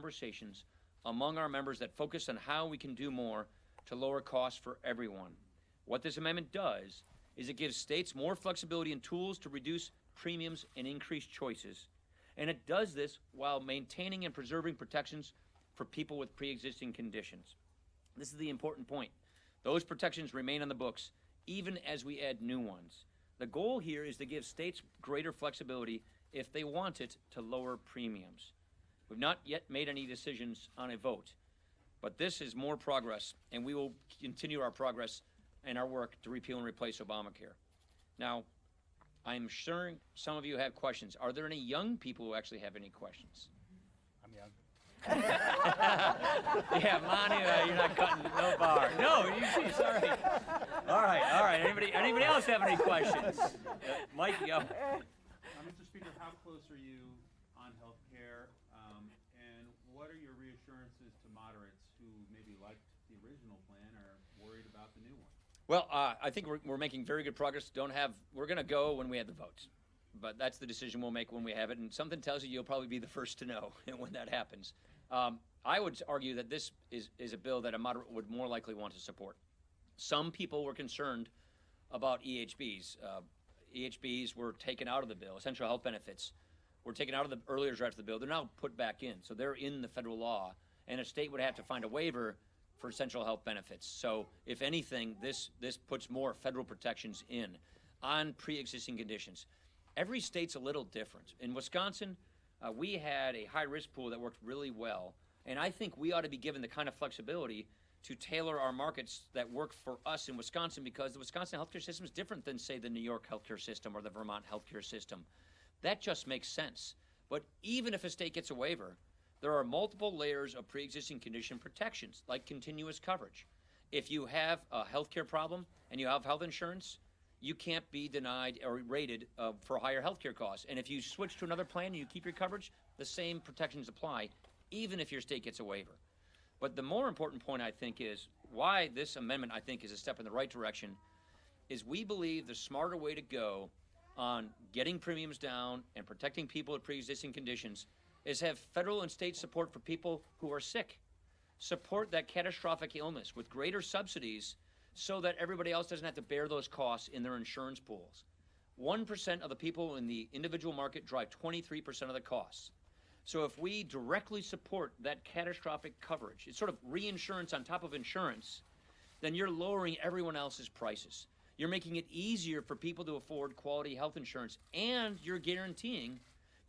conversations among our members that focus on how we can do more to lower costs for everyone. What this amendment does is it gives states more flexibility and tools to reduce premiums and increase choices. And it does this while maintaining and preserving protections for people with pre-existing conditions. This is the important point. Those protections remain on the books, even as we add new ones. The goal here is to give states greater flexibility if they want it to lower premiums. We've not yet made any decisions on a vote, but this is more progress, and we will continue our progress and our work to repeal and replace Obamacare. Now, I'm sure some of you have questions. Are there any young people who actually have any questions? I'm young. Yeah, Manu, you're not cutting no bar. No, you see, sorry. All right. Anybody else have any questions? Mike, go. Mr. Speaker, how close are you on health care, and what are your reassurances to moderates who maybe liked the original plan or worried about the new one? Well, I think we're making very good progress. We're going to go when we have the votes, but that's the decision we'll make when we have it. And something tells you you'll probably be the first to know when that happens. I would argue that this is a bill that a moderate would more likely want to support. Some people were concerned about EHBs. EHBs were taken out of the bill. Essential health benefits were taken out of the earlier draft of the bill. They're now put back in, so they're in the federal law, and a state would have to find a waiver for essential health benefits. So if anything, this puts more federal protections in on pre-existing conditions. Every state's a little different. In Wisconsin, we had a high-risk pool that worked really well, and I think we ought to be given the kind of flexibility to tailor our markets that work for us in Wisconsin, because the Wisconsin healthcare system is different than, say, the New York healthcare system or the Vermont healthcare system. That just makes sense. But even if a state gets a waiver, there are multiple layers of pre-existing condition protections, like continuous coverage. If you have a healthcare problem and you have health insurance, you can't be denied or rated for higher healthcare costs. And if you switch to another plan and you keep your coverage, the same protections apply, even if your state gets a waiver. But the more important point, I think, is why this amendment, I think, is a step in the right direction, is we believe the smarter way to go on getting premiums down and protecting people with pre-existing conditions is have federal and state support for people who are sick. Support that catastrophic illness with greater subsidies so that everybody else doesn't have to bear those costs in their insurance pools. 1% of the people in the individual market drive 23% of the costs. So if we directly support that catastrophic coverage, it's sort of reinsurance on top of insurance, then you're lowering everyone else's prices. You're making it easier for people to afford quality health insurance, and you're guaranteeing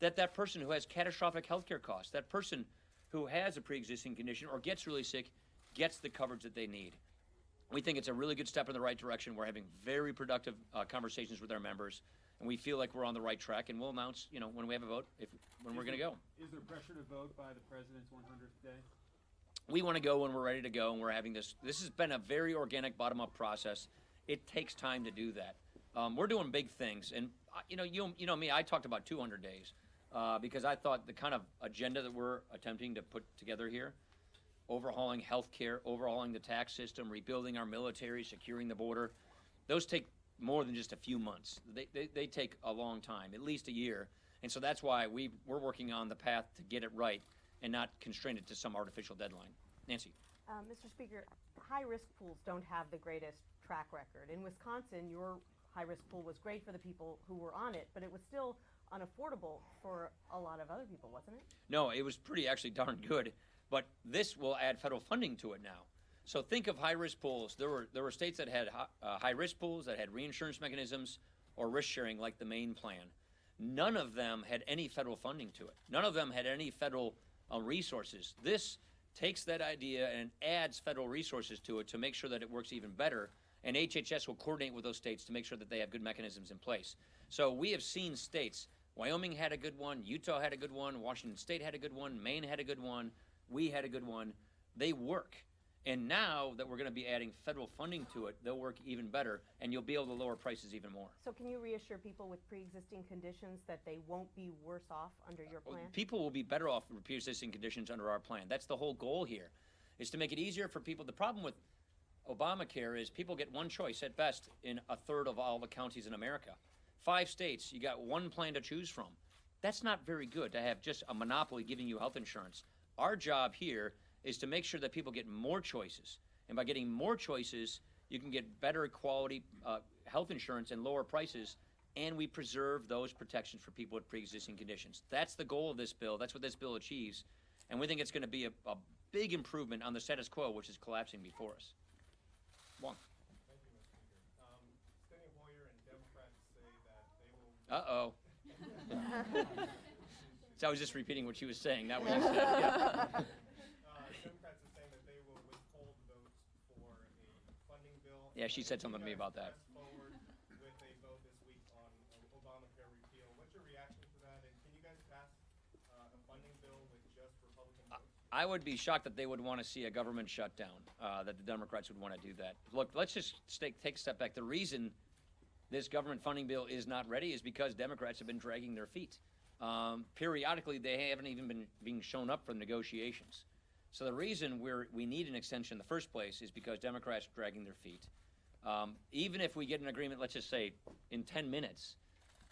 that that person who has catastrophic health care costs, that person who has a pre-existing condition or gets really sick, gets the coverage that they need. We think it's a really good step in the right direction. We're having very productive conversations with our members, and we feel like we're on the right track, and we'll announce, when we have a vote, when we're going to go. Is there pressure to vote by the President's 100th day? We want to go when we're ready to go, and we're having this. This has been a very organic bottom-up process. It takes time to do that. We're doing big things, and you know me. I talked about 200 days because I thought the kind of agenda that we're attempting to put together here, overhauling healthcare, overhauling the tax system, rebuilding our military, securing the border, those take more than just a few months. They take a long time, at least a year. And so that's why we're working on the path to get it right and not constrain it to some artificial deadline. Nancy. Mr. Speaker, high-risk pools don't have the greatest track record. In Wisconsin, your high-risk pool was great for the people who were on it, but it was still unaffordable for a lot of other people, wasn't it? No, it was pretty actually darn good, but this will add federal funding to it now. So think of high-risk pools. There were states that had high-risk pools that had reinsurance mechanisms or risk-sharing like the Maine plan. None of them had any federal funding to it. None of them had any federal resources. This takes that idea and adds federal resources to it to make sure that it works even better, and HHS will coordinate with those states to make sure that they have good mechanisms in place. So we have seen states, Wyoming had a good one, Utah had a good one, Washington State had a good one, Maine had a good one, we had a good one. They work. And now that we're going to be adding federal funding to it, they'll work even better, and you'll be able to lower prices even more. So can you reassure people with pre-existing conditions that they won't be worse off under your plan? People will be better off with pre-existing conditions under our plan. That's the whole goal here, is to make it easier for people. The problem with Obamacare is people get one choice at best in a third of all the counties in America. 5 states, you got one plan to choose from. That's not very good to have just a monopoly giving you health insurance. Our job here is to make sure that people get more choices. And by getting more choices, you can get better quality health insurance and lower prices, and we preserve those protections for people with pre-existing conditions. That's the goal of this bill. That's what this bill achieves. And we think it's going to be a big improvement on the status quo, which is collapsing before us. Wong. Thank you, Mr. Speaker. Steny Hoyer and Democrats say that they will. Uh-oh. So I was just repeating what she was saying, not what you said. Yeah. Democrats are saying that they will withhold votes for a funding bill. Yeah, she said something to me about that. Press forward with a vote this week on Obamacare repeal. What's your reaction to that? And can you guys pass a funding bill with just Republican votes? I would be shocked that they would want to see a government shutdown, that the Democrats would want to do that. Look, let's just take a step back. The reason this government funding bill is not ready is because Democrats have been dragging their feet. Periodically, they haven't even been being shown up for the negotiations. So the reason we need an extension in the first place is because Democrats are dragging their feet. Even if we get an agreement, let's just say, in 10 minutes,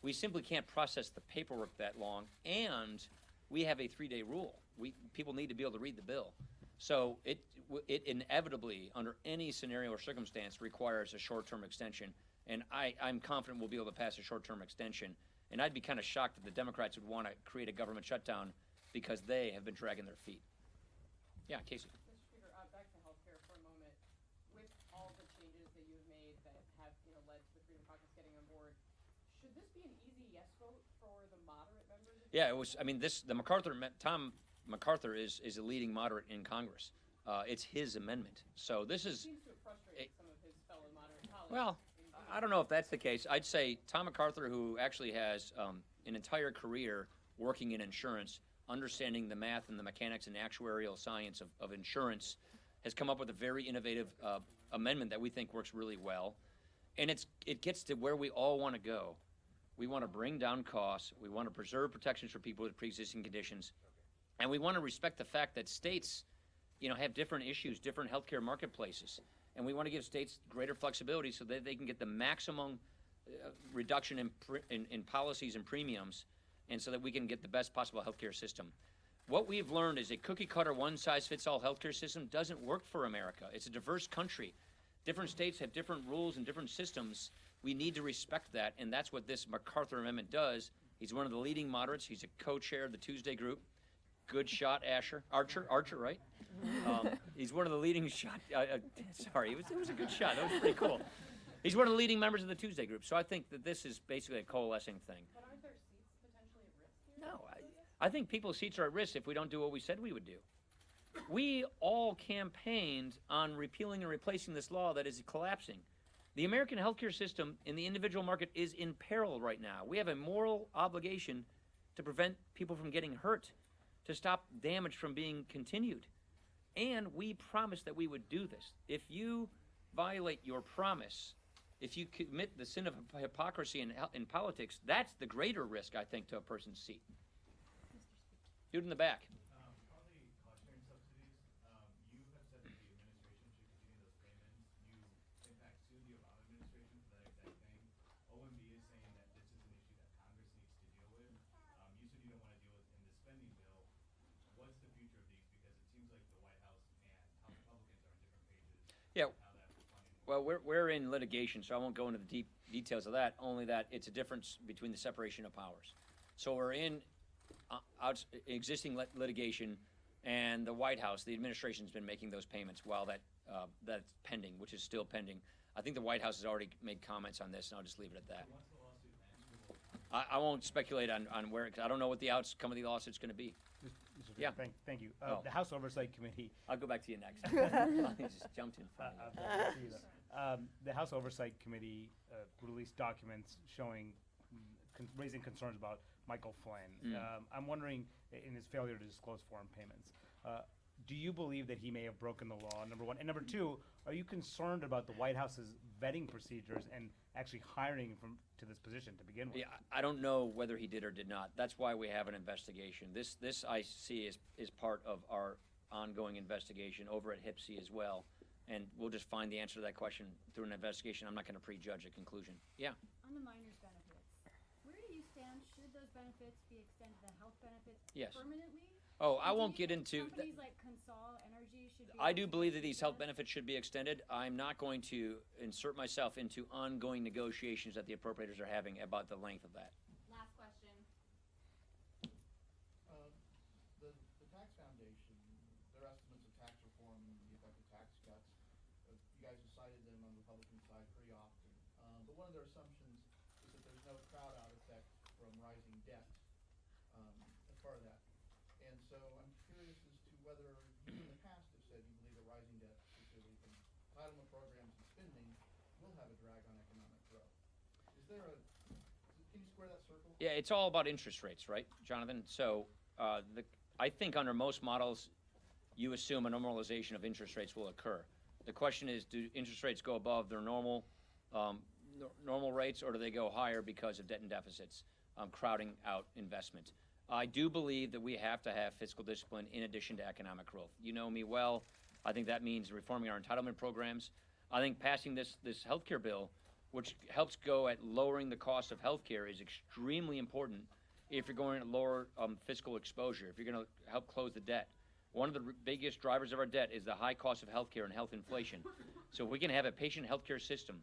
we simply can't process the paperwork that long, and we have a 3-day rule. People need to be able to read the bill. So it inevitably, under any scenario or circumstance, requires a short-term extension. And I'm confident we'll be able to pass a short-term extension. And I'd be kind of shocked if the Democrats would want to create a government shutdown because they have been dragging their feet. Yeah, Casey. Mr. Speaker, back to healthcare for a moment. With all the changes that you've made that have led to the Freedom Caucus getting on board, should this be an easy yes vote for the moderate members? Yeah, it was. I mean, Tom MacArthur is a leading moderate in Congress. It's his amendment. So this is. Seems to have frustrated some of his fellow moderate colleagues. Well, I don't know if that's the case. I'd say Tom MacArthur, who actually has an entire career working in insurance, understanding the math and the mechanics and actuarial science of insurance, has come up with a very innovative amendment that we think works really well. And it gets to where we all want to go. We want to bring down costs. We want to preserve protections for people with pre-existing conditions. And we want to respect the fact that states, have different issues, different healthcare marketplaces. And we want to give states greater flexibility so that they can get the maximum reduction in policies and premiums, and so that we can get the best possible healthcare system. What we've learned is a cookie-cutter, one-size-fits-all healthcare system doesn't work for America. It's a diverse country. Different states have different rules and different systems. We need to respect that, and that's what this MacArthur Amendment does. He's one of the leading moderates. He's a co-chair of the Tuesday Group. Good shot, Archer, right? He's one of the leading shot. Sorry, it was a good shot. That was pretty cool. He's one of the leading members of the Tuesday Group. So I think that this is basically a coalescing thing. But aren't there seats potentially at risk here? No, I think people's seats are at risk if we don't do what we said we would do. We all campaigned on repealing and replacing this law that is collapsing. The American healthcare system in the individual market is in peril right now. We have a moral obligation to prevent people from getting hurt, to stop damage from being continued. And we promised that we would do this. If you violate your promise, if you commit the sin of hypocrisy in politics, that's the greater risk, I think, to a person's seat. Dude in the back. On the cost sharing subsidies, you have said that the administration should continue those payments. You, in fact, sued the Obama administration for that exact thing. OMB is saying that this is an issue that Congress needs to deal with. You said you don't want to deal with in the spending bill. What's the future of these? Because it seems like the White House and House Republicans are on different pages. Yeah. How that funding works. Well, we're in litigation, so I won't go into the deep details of that, only that it's a difference between the separation of powers. So we're in existing litigation, and the White House, the administration's been making those payments while that's pending, which is still pending. I think the White House has already made comments on this, and I'll just leave it at that. Once the lawsuit ends, we will. I won't speculate on where, because I don't know what the outcome of the lawsuit's going to be. Mr. Yeah. Thank you. Oh. The House Oversight Committee. I'll go back to you next. I just jumped in front of you. The House Oversight Committee released documents showing raising concerns about Michael Flynn. I'm wondering, in his failure to disclose foreign payments, do you believe that he may have broken the law, number one? And number two, are you concerned about the White House's vetting procedures and actually hiring him to this position to begin with? Yeah, I don't know whether he did or did not. That's why we have an investigation. This I see is part of our ongoing investigation over at HIPSI as well. And we'll just find the answer to that question through an investigation. I'm not going to prejudge a conclusion. Yeah. On the minors' benefits, where do you stand? Should those benefits be extended to health benefits Yes. permanently, Oh, I won't get into. Companies like Consol Energy should be. I able do to believe that do these health benefits should be extended. I'm not going to insert myself into ongoing negotiations that the appropriators are having about the length of that. Last question. The tax foundation, their estimates of tax reform and the effect of tax cuts, you guys have cited them on the Republican side pretty often. But one of their assumptions is that there's no crowd-out effect from rising debt as part of that. And so I'm curious as to whether you in the past have said you believe that rising debt, particularly from entitlement programs and spending, will have a drag on economic growth. Can you square that circle? Yeah, it's all about interest rates, right, Jonathan? So I think under most models, you assume a normalization of interest rates will occur. The question is, do interest rates go above their normal rates, or do they go higher because of debt and deficits crowding out investment? I do believe that we have to have fiscal discipline in addition to economic growth. You know me well. I think that means reforming our entitlement programs. I think passing this healthcare bill, which helps go at lowering the cost of healthcare, is extremely important if you're going to lower fiscal exposure, if you're going to help close the debt. One of the biggest drivers of our debt is the high cost of healthcare and health inflation. So if we can have a patient healthcare system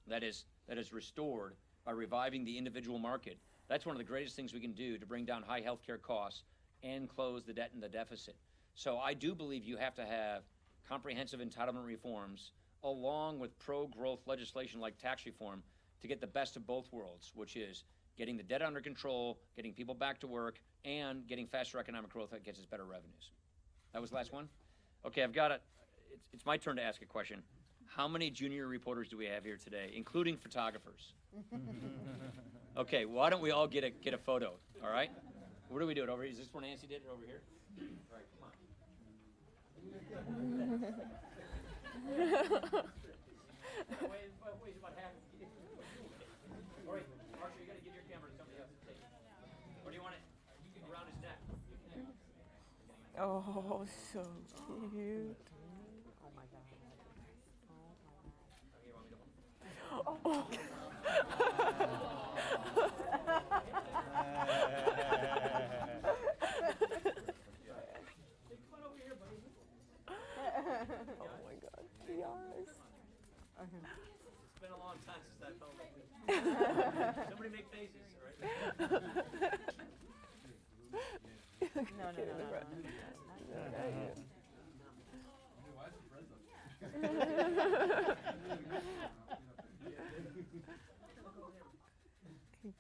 that is restored by reviving the individual market, that's one of the greatest things we can do to bring down high healthcare costs and close the debt and the deficit. So I do believe you have to have comprehensive entitlement reforms along with pro-growth legislation like tax reform to get the best of both worlds, which is getting the debt under control, getting people back to work, and getting faster economic growth that gets us better revenues. That was the last one? Okay, I've got it. It's my turn to ask a question. How many junior reporters do we have here today, including photographers? Okay, why don't we all get a photo, all right? Where do we do it? Over here? Is this where Nancy did it, over here? All right, come on. Wait, about half. All right, Marshall, you got to give your camera to somebody else to take it. Or do you want it around his neck? Oh, so cute. Oh my God. You want me to hold it? Take fun over here, buddy. Oh my God, yes. It's been a long time since I felt like this. Somebody make faces, all right? No.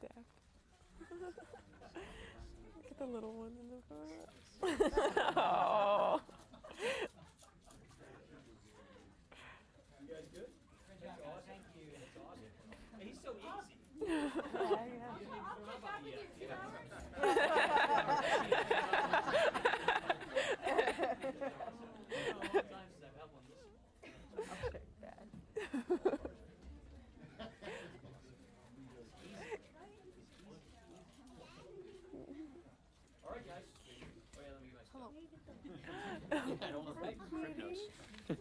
Dad. Look at the little one in the photo. Oh. You guys good? That's awesome. Thank you. That's awesome. Hey, he's so easy. All right, guys. Oh, yeah, let me get my stuff. I don't want to make crib notes. See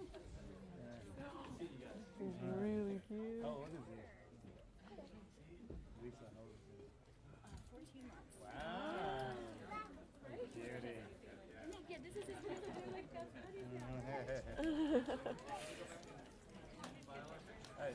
you guys. He's really cute. How old is he? Lisa, how old is he? 14 months. Wow. Cutie. Yeah, this is his little like that. Hey,